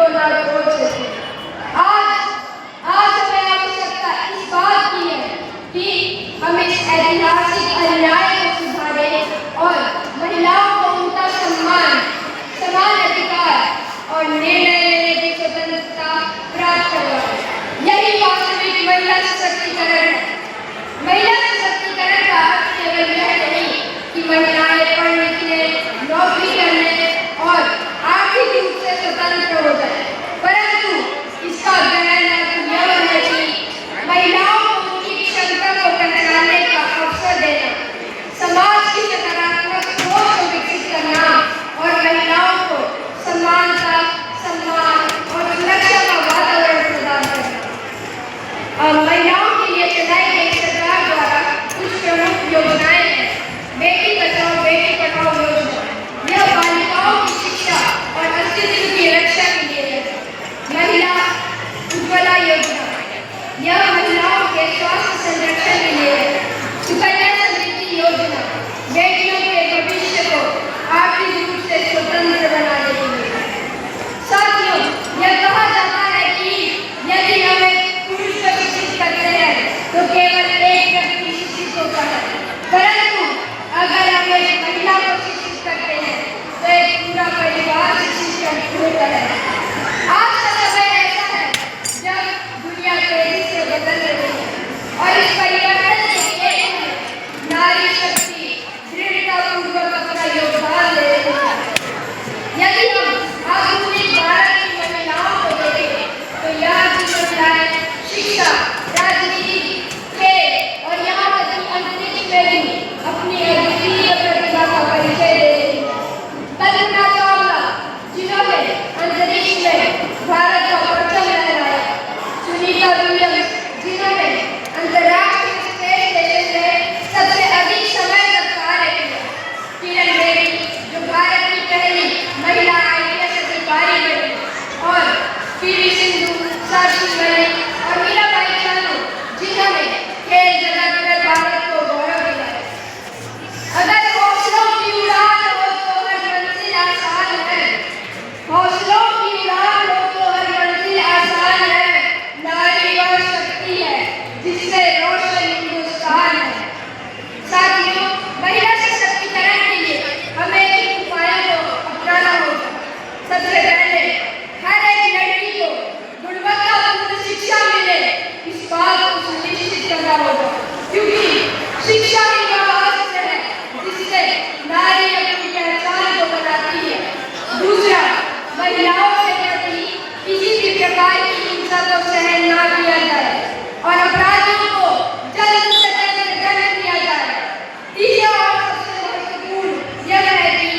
को न रोक सके। आज हमें आवश्यकता इस बात की है कि हम इस ऐतिहासिक अन्याय को सुधारें और महिलाओं को उनका सम्मान, समान अधिकार और निर्णय लेने की स्वतंत्रता प्राप्त करवाएं। यही वास्तविक महिला सशक्तिकरण है। महिला सशक्तिकरण का अर्थ केवल यह नहीं कि महिलाएं पढ़ लिखने, नौकरी करने और आर्थिक रूप से स्वतंत्र हो जाए, परंतु इसका गहन अर्थ यह है कि महिलाओं को उनकी क्षमता को पहचानने का अवसर देना, समाज की सकारात्मक सोच को विकसित करना और महिलाओं को समानता, सम्मान और सुरक्षा का वातावरण प्रदान करना। महिलाओं के लिए चलाई गई सरकार द्वारा कुछ प्रमुख योजनाएं हैं। बेटी बचाओ बेटी पढ़ाओ योजना, यह बालिकाओं की शिक्षा और अस्तित्व की रक्षा के लिए है। महिला उज्ज्वला योजना, यह महिलाओं के स्वास्थ्य संरक्षण के लिए है। सुकन्या समृद्धि योजना, बेटियों के भविष्य को आर्थिक रूप से स्वतंत्र बनाने के लिए। साथियों, यह कहा जाता है कि यदि हम एक पुरुष को शिक्षित करते हैं तो केवल एक व्यक्ति शिक्षित होता है, परंतु अगर हम एक महिला को शिक्षित करते हैं तो एक पूरा परिवार शिक्षित होता है। आज का समय ऐसा है जब दुनिया तेजी से बदल रही है और इस परिवर्तन के लिए नारी शक्ति दृढ़तापूर्वक अपना योगदान दे रही है। यदि हम आधुनिक भारत की महिलाओं को देखें तो यहाँ की महिलाएं शिक्षा, राजनीति, खेल और यहाँ तक कि अंतरिक्ष में भी अपनी अद्वितीय प्रतिभा का परिचय दे रही है। कल्पना चावला, जिन्होंने अंतरिक्ष में भारत का परचम लहराया, सुनीता विलियम्स, जिन्होंने अंतर्राष्ट्रीय स्पेस स्टेशन में सबसे अधिक समय तक कार्य किया, किरण बेदी, जो भारत की पहली महिला IAS अधिकारी बनी, और पीवी सिंधु, साक्षी मलिक और मीराबाई चानू, जिन्होंने खेल जगत में भारत को गौरव दिलाया। अगर हौसलों की उड़ान हो तो हर मंजिल आसान है। हौसलों की उड़ान हो तो हर मंजिल आसान है। नारी वह शक्ति है जिससे रोशन हिंदुस्तान है। साथियों, महिला सशक्तिकरण के लिए हमें इन उपायों को अपनाना होगा। सबसे पहले हर एक लड़की को गुणवत्तापूर्ण शिक्षा मिले, इस बात को सुनिश्चित करना होगा, क्योंकि शिक्षा ही वह अस्त्र है जिससे नारी अपनी पहचान को बनाती है। दूसरा, महिलाओं के प्रति किसी भी प्रकार की हिंसा को सहन न किया जाए और अपराधियों को जल्द से जल्द दंड दिया जाए। तीसरा और सबसे महत्वपूर्ण यह है कि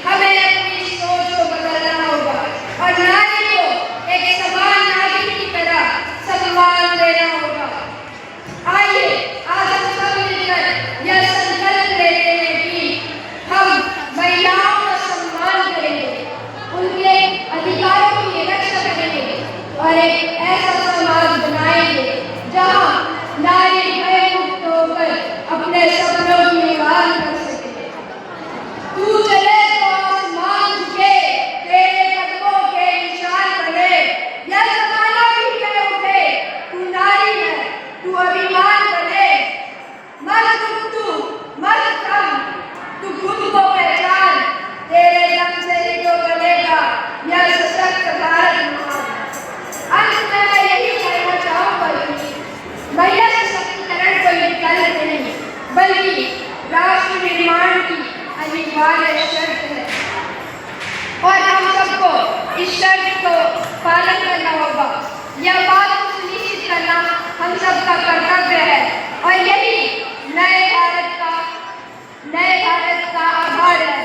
हमें अपनी सोच को बदलना होगा और नारी को एक समान नागरिक की तरह सम्मान देना होगा। आइए आज हम सब मिलकर यह संकल्प लेते हैं कि हम महिलाओं का सम्मान करेंगे, उनके अधिकारों की रक्षा करेंगे और एक ऐसा समाज बनाएंगे जहां नारी भयमुक्त होकर अपने सपनों की उड़ान कर सके। तू चले तो आसमान झुके, तेरे कदमों के निशान बने, यह जमाना भी कह उठे, तू नारी है, तू अभिमान बने। मत रुक तू, मत थम, तू खुद को पहचान, तेरे दम से ही तो बनेगा यह सशक्त भारत महान। अंत में मैं यही कहना चाहूंगा कि महिला सशक्तिकरण कोई विकल्प नहीं बल्कि राष्ट्र निर्माण की अनिवार्य शर्त है और हम सबको इस शर्त को पालन करना होगा। यह बात को सुनिश्चित करना हम सबका कर्तव्य है और यही नए भारत का आधार है।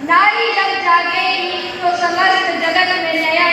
नारी जब जागेगी तो समस्त जगत में नया